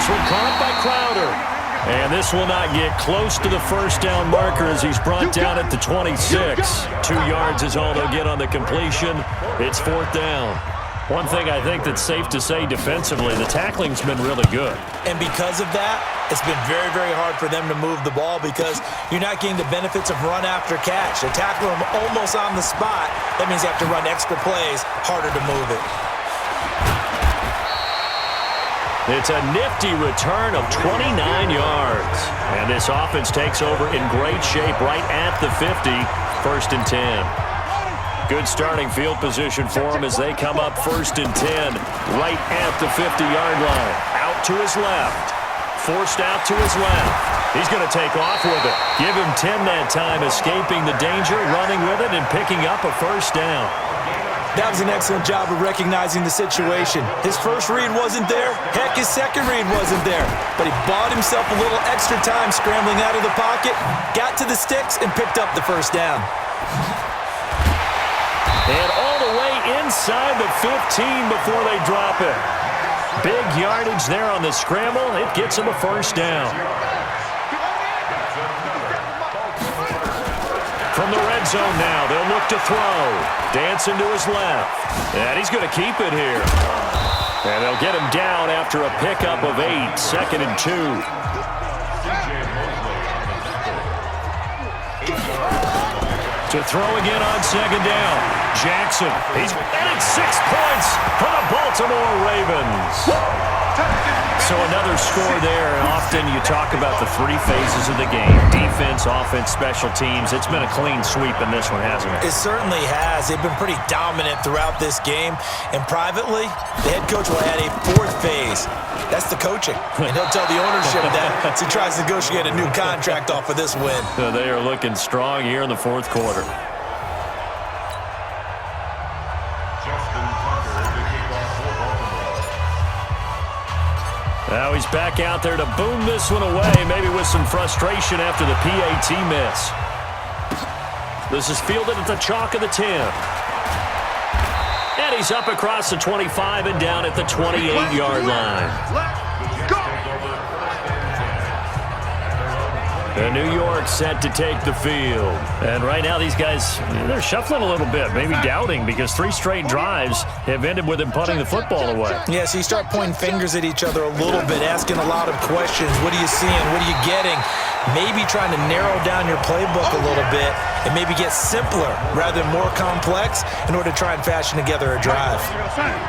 This one caught by Crowder. And this will not get close to the first down marker as he's brought down at the 26. 2 yards is all they'll get on the completion. It's 4th down. One thing I think that's safe to say defensively, the tackling's been really good. And because of that, it's been very, very hard for them to move the ball because you're not getting the benefits of run after catch. They tackle them almost on the spot. That means they have to run extra plays, harder to move it. It's a nifty return of 29 yards. And this offense takes over in great shape right at the 50, 1st and 10. Good starting field position for them as they come up 1st and 10, right at the 50-yard line. Out to his left. Forced out to his left. He's going to take off with it. Give him 10 that time, escaping the danger, running with it, and picking up a 1st down. That was an excellent job of recognizing the situation. His first read wasn't there. Heck, his second read wasn't there. But he bought himself a little extra time scrambling out of the pocket, got to the sticks, and picked up the 1st down. And all the way inside the 15 before they drop it. Big yardage there on the scramble. It gets him a 1st down. From the red zone now, they'll look to throw. Dancing to his left. And he's going to keep it here. And they'll get him down after a pickup of 8, 2nd and 2. To throw again on 2nd down. Jackson, he's added 6 points for the Baltimore Ravens. So another score there, and often you talk about the 3 phases of the game. Defense, offense, special teams. It's been a clean sweep in this one, hasn't it? It certainly has. They've been pretty dominant throughout this game. And privately, the head coach will add a 4th phase. That's the coaching. And he'll tell the ownership that as he tries to negotiate a new contract off of this win. So they are looking strong here in the 4th quarter. Now he's back out there to boom this one away, maybe with some frustration after the PAT miss. This is fielded at the chalk of the 10. And he's up across the 25 and down at the 28-yard line. And New York set to take the field. And right now these guys, they're shuffling a little bit, maybe doubting, because 3 straight drives have ended with them punting the football away. Yeah, so you start pointing fingers at each other a little bit, asking a lot of questions. What are you seeing? What are you getting? Maybe trying to narrow down your playbook a little bit and maybe get simpler rather than more complex in order to try and fashion together a drive.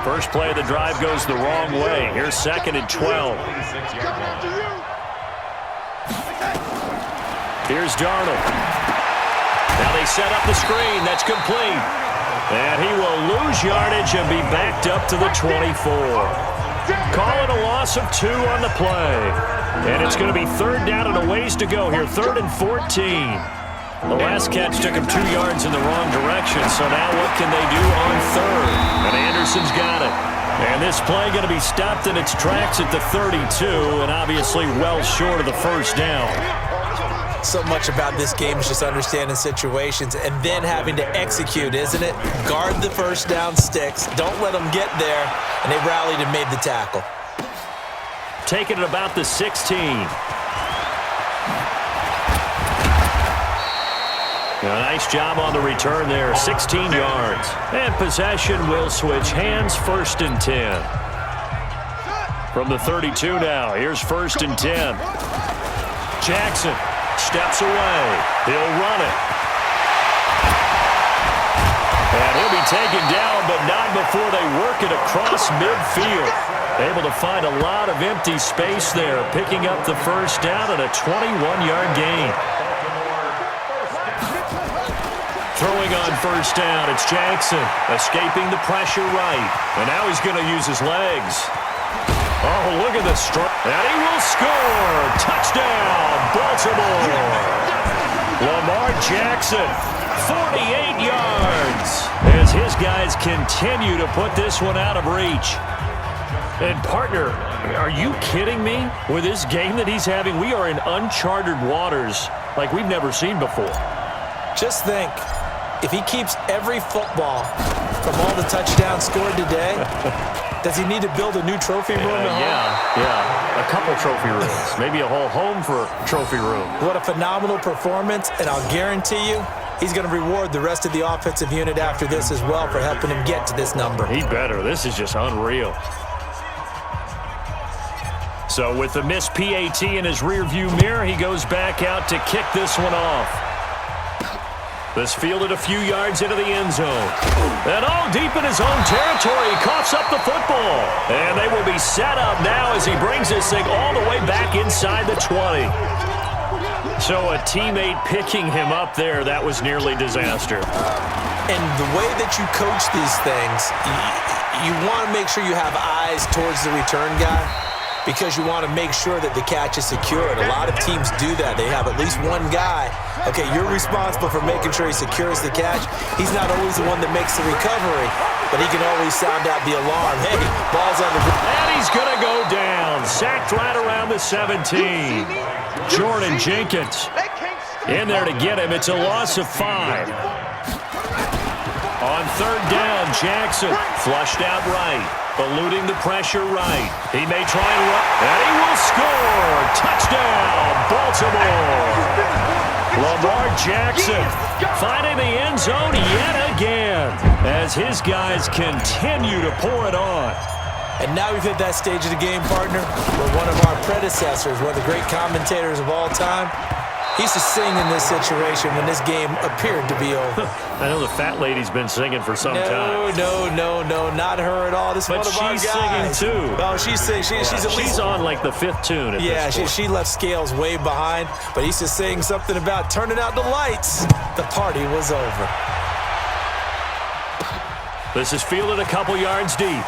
First play of the drive goes the wrong way. Here's 2nd and 12. Here's Darnold. Now they set up the screen. That's complete. And he will lose yardage and be backed up to the 24. Call it a loss of 2 on the play. And it's going to be 3rd down and a ways to go here. 3rd and 14. The last catch took him 2 yards in the wrong direction. So now what can they do on 3rd? And Anderson's got it. And this play going to be stopped in its tracks at the 32. And obviously well short of the 1st down. So much about this game is just understanding situations and then having to execute, isn't it? Guard the 1st down sticks. Don't let them get there. And they rallied and made the tackle. Taking it about the 16. A nice job on the return there. 16 yards. And possession will switch hands. 1st and 10. From the 32 now. Here's 1st and 10. Jackson steps away. He'll run it. And he'll be taken down, but not before they work it across midfield. Able to find a lot of empty space there, picking up the 1st down and a 21-yard gain. Throwing on 1st down, it's Jackson, escaping the pressure right. And now he's going to use his legs. Oh, look at this strike. And he will score. Touchdown, Baltimore. Lamar Jackson, 48 yards. As his guys continue to put this one out of reach. And, partner, are you kidding me? With this game that he's having, we are in uncharted waters like we've never seen before. Just think, if he keeps every football from all the touchdowns scored today, Does he need to build a new trophy room at home? Yeah. A couple trophy rooms. Maybe a whole home for a trophy room. What a phenomenal performance, and I'll guarantee you he's going to reward the rest of the offensive unit after this as well for helping him get to this number. He better. This is just unreal. So with the missed PAT in his rearview mirror, he goes back out to kick this one off. This fielded a few yards into the end zone. And all deep in his own territory, he coughs up the football. And they will be set up now as he brings this thing all the way back inside the 20. So a teammate picking him up there, that was nearly disaster. And the way that you coach these things, you want to make sure you have eyes towards the return guy, because you want to make sure that the catch is secured. A lot of teams do that. They have at least one guy. Okay, you're responsible for making sure he secures the catch. He's not always the one that makes the recovery, but he can always sound out the alarm. Hey, ball's on the ground. And he's going to go down. Sacked right around the 17. Jordan Jenkins in there to get him. It's a loss of 5. On third down, Jackson flushed out right. Eluding the pressure right. He may try and run, and he will score. Touchdown, Baltimore. Lamar Jackson finding the end zone yet again as his guys continue to pour it on. And now we've hit that stage of the game, partner, where one of our predecessors, one of the great commentators of all time, he used to sing in this situation when this game appeared to be over. I know the fat lady's been singing for some time. No, not her at all. This is one of our guys. But she's singing too. Oh, she's singing. She's on like the 5th tune at this point. she left Scales way behind, but he used to sing something about turning out the lights. The party was over. This is fielded a couple yards deep.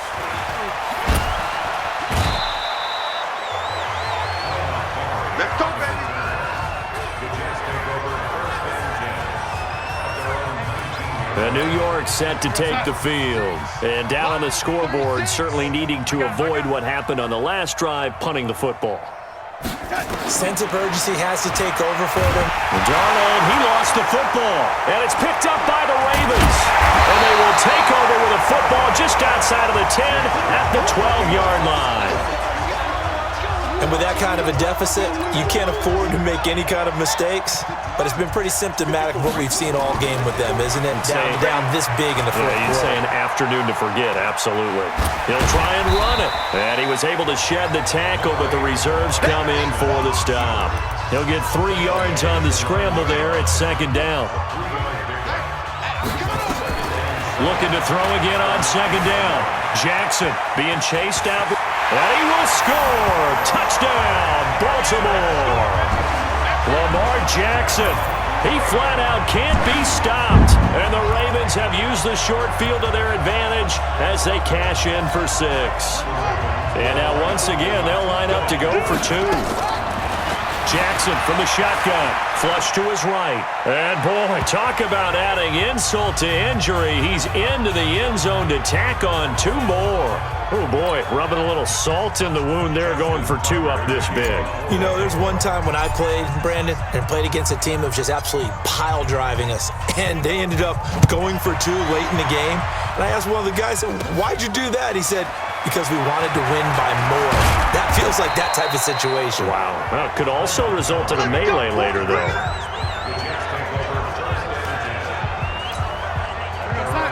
And New York set to take the field. And down on the scoreboard, certainly needing to avoid what happened on the last drive, punting the football. Sense of urgency has to take over for them. Darnold, he lost the football. And it's picked up by the Ravens. And they will take over with a football just outside of the 10 at the 12-yard line. And with that kind of a deficit, you can't afford to make any kind of mistakes. But it's been pretty symptomatic of what we've seen all game with them, isn't it? Down this big in the fourth quarter. You'd say an afternoon to forget, absolutely. He'll try and run it. And he was able to shed the tackle, but the reserves come in for the stop. He'll get 3 yards on the scramble there at second down. Looking to throw again on second down. Jackson being chased out. And he will score. Touchdown, Baltimore. Lamar Jackson, he flat out can't be stopped. And the Ravens have used the short field to their advantage as they cash in for 6. And now once again, they'll line up to go for 2. Jackson from the shotgun, flush to his right. And boy, talk about adding insult to injury. He's into the end zone to tack on 2 more. Oh boy, rubbing a little salt in the wound there, going for 2 up this big. You know, there's one time when I played, Brandon, and played against a team that was just absolutely pile driving us. And they ended up going for 2 late in the game. And I asked one of the guys, why'd you do that? He said, because we wanted to win by more. That feels like that type of situation. Wow. Well, it could also result in a melee later, though.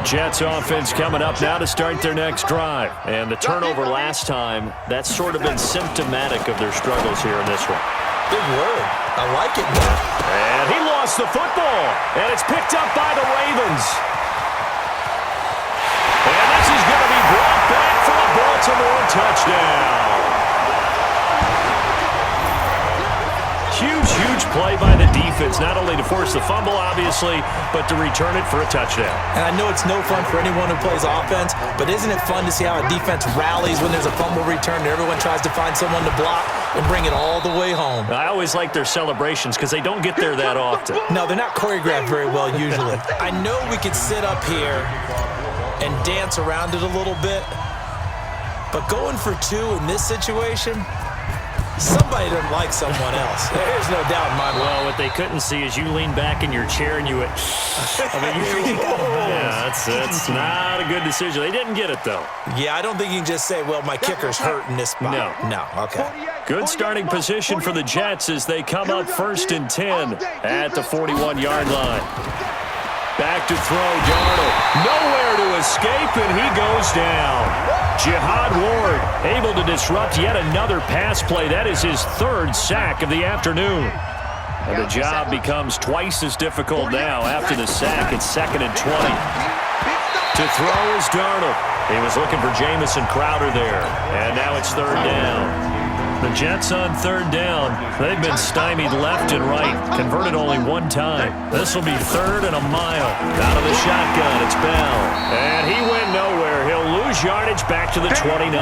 Jets offense coming up now to start their next drive. And the turnover last time, that's sort of been symptomatic of their struggles here in this one. Big word. I like it, man. And he lost the football. And it's picked up by the Ravens. And this is going to be brought back for a Baltimore touchdown. Huge play by the defense, not only to force the fumble, obviously, but to return it for a touchdown. And I know it's no fun for anyone who plays offense, but isn't it fun to see how a defense rallies when there's a fumble return and everyone tries to find someone to block and bring it all the way home? I always like their celebrations because they don't get there that often. No, they're not choreographed very well usually. I know we could sit up here and dance around it a little bit, but going for 2 in this situation, Somebody doesn't like someone else. There's no doubt in my mind. Well, what they couldn't see is you lean back in your chair and you went, yeah, that's not a good decision. They didn't get it, though. Yeah, I don't think you can just say, well, my kicker's hurt in this spot. No, okay. Good starting position for the Jets as they come up 1st and 10 at the 41-yard line. Back to throw, Darnold. Nowhere to escape, and he goes down. Jihad Ward able to disrupt yet another pass play. That is his 3rd sack of the afternoon. And the job becomes twice as difficult now after the sack. It's 2nd and 20. To throw is Darnold. He was looking for Jamison Crowder there. And now it's 3rd down. The Jets on 3rd down. They've been stymied left and right. Converted only 1 time. This will be 3rd and a mile. Out of the shotgun, it's Bell. And he went nowhere. He'll lose yardage back to the 29.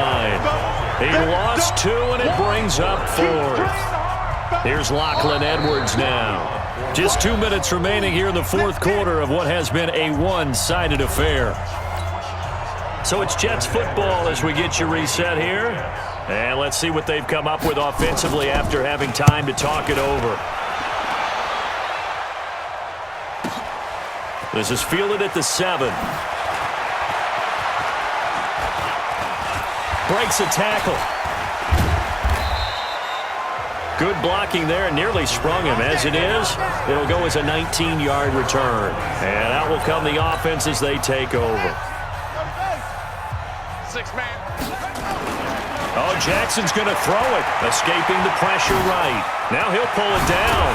He lost 2, and it brings up 4th. Here's Lachlan Edwards now. Just 2 minutes remaining here in the 4th quarter of what has been a one-sided affair. So it's Jets football as we get you reset here. And let's see what they've come up with offensively after having time to talk it over. This is fielded at the 7. Breaks a tackle. Good blocking there, nearly sprung him. As it is, it'll go as a 19-yard return. And out will come the offense as they take over. 6-man. Oh, Jackson's going to throw it, escaping the pressure right. Now he'll pull it down.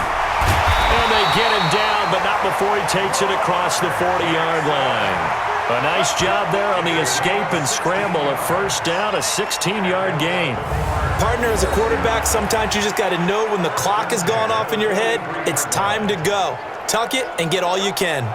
And they get him down, but not before he takes it across the 40-yard line. A nice job there on the escape and scramble. A 1st down, a 16-yard gain. Partner, as a quarterback, sometimes you just got to know when the clock has gone off in your head, it's time to go. Tuck it and get all you can.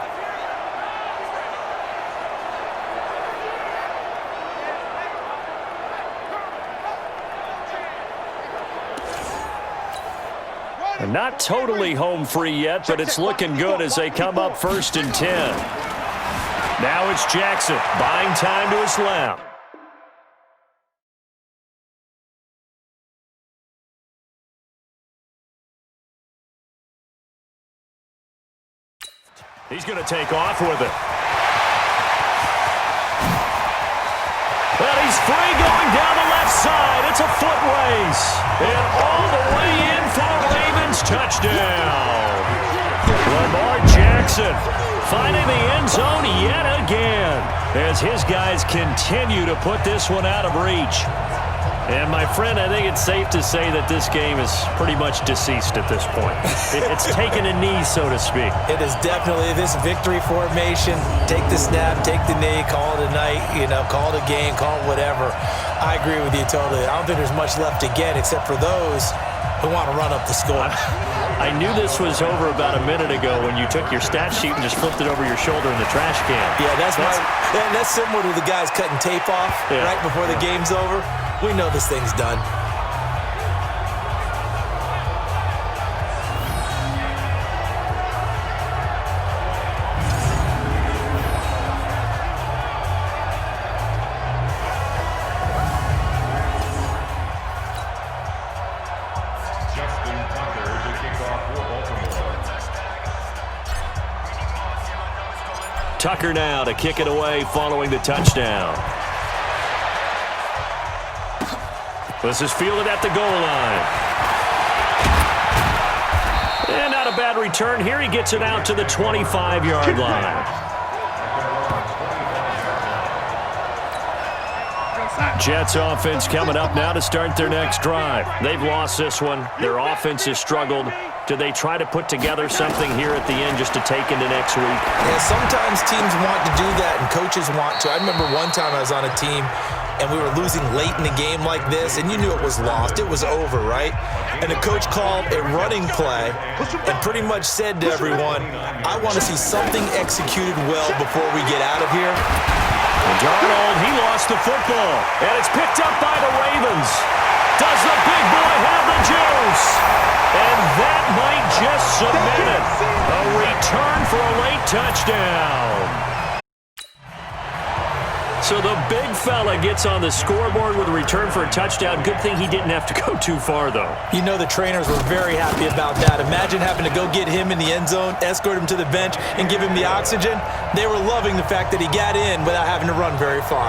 Not totally home free yet, but it's looking good as they come up 1st and 10. Now it's Jackson, buying time to his left. He's going to take off with it. Well, he's free going down the left side. It's a foot race. And all the way in for a Ravens touchdown. Lamar Jackson finding the end zone yet again as his guys continue to put this one out of reach. And, my friend, I think it's safe to say that this game is pretty much deceased at this point. It's taken a knee, so to speak. It is definitely this victory formation. Take the snap, take the knee, call it a night, call it a game, call it whatever. I agree with you totally. I don't think there's much left to get except for those who want to run up the score. I knew this was over about a minute ago when you took your stat sheet and just flipped it over your shoulder in the trash can. Yeah, that's similar to the guys cutting tape off right before the game's over. We know this thing's done. Tucker now to kick it away following the touchdown. This is fielded at the goal line. And not a bad return here. He gets it out to the 25-yard line. Jets offense coming up now to start their next drive. They've lost this one. Their offense has struggled. Do they try to put together something here at the end just to take into next week? Yeah, sometimes teams want to do that and coaches want to. I remember one time I was on a team and we were losing late in the game like this, and you knew it was lost. It was over, right? And the coach called a running play and pretty much said to everyone, I want to see something executed well before we get out of here. Darnold, he lost the football, and it's picked up by the Ravens. Does the big boy have the juice? And that might just submit it. A return for a late touchdown. So the big fella gets on the scoreboard with a return for a touchdown. Good thing he didn't have to go too far, though. You know the trainers were very happy about that. Imagine having to go get him in the end zone, escort him to the bench, and give him the oxygen. They were loving the fact that he got in without having to run very far.